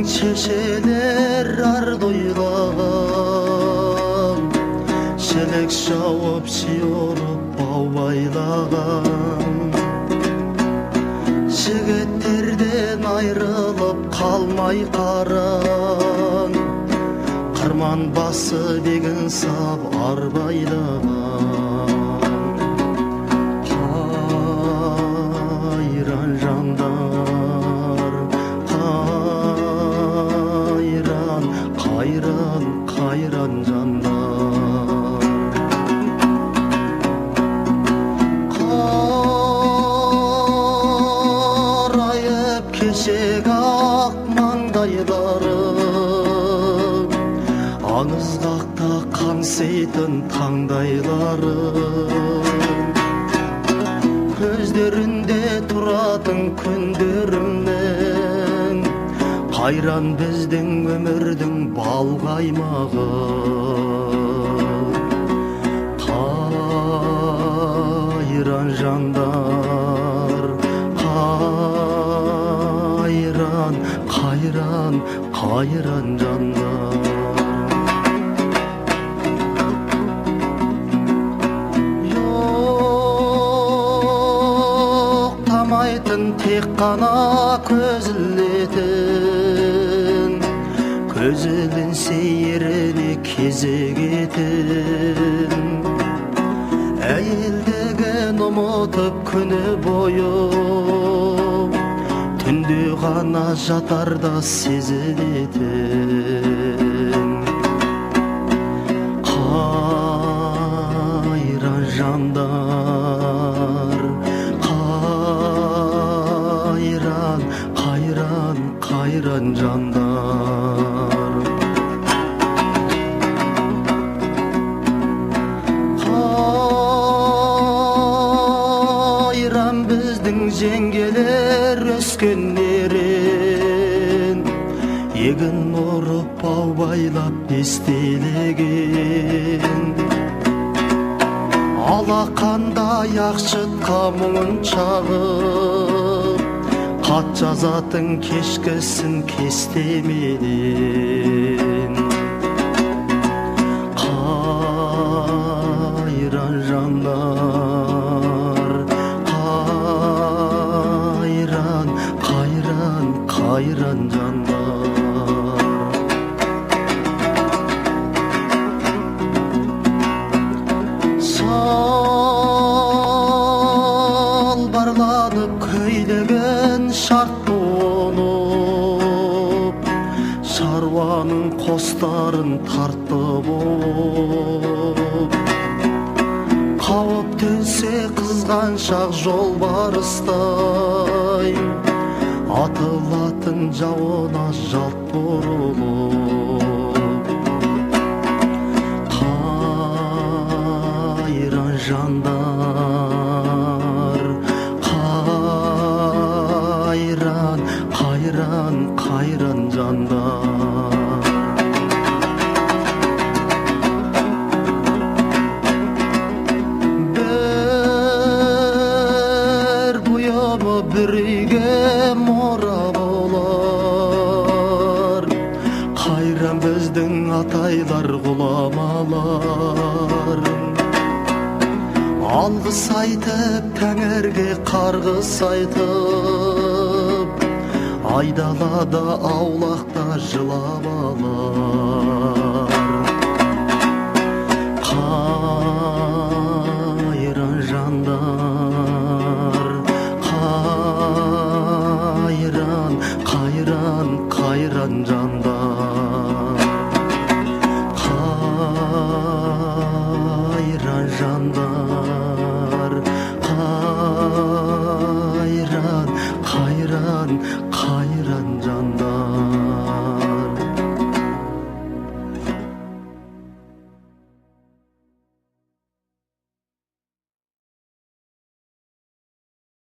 шешелер арды ойлаған, шелек шауып сүйорып бау байлаған. Жігіттерден айрылып қалмай қаран, қырман басы бегін сап арбайлаған. Қайран жандар, қайран, қайран, қайран жандар. Қарайып кешек ақ маңдайлары, аңызғақта қаңситын таңдайлары, көздерінде тұратын күндерімнен, қайран біздің өмірдің балғаймағы. Қайран жандар, қайран, қайран, қайран жандар. Тек қана көз ілетін, көз ілінсе еріне кезек етін. Әйелдігін ұмытып күні бойы, түнде ғана жатарда сезілетін. Қайран жандар, қайран, қайран жандар. Қайран біздің жеңгелер өскен ерен, егін орып бау байлап бестелеген. Алақандай ақшытқа мұңын шағып, хат жазатын кешкісін кестеменен. Қайран жандар, қайран, қайран, қайран жандар. Салбарланып көйлеген шарт болып, шаруаның қостарын тартты болып. Қауіп төнсе қызғаншақ жолбарыстай, атылатын жауына жалт бұрылып. Қайран жандар, қайран, қайран, қайран жандар. Бір бұйымы бір үйге мора болар, қайран біздің атайлар ғұламалар. Алғыс айтып тәңірге қарғыс айтып, айдалада аулақта жылап алар.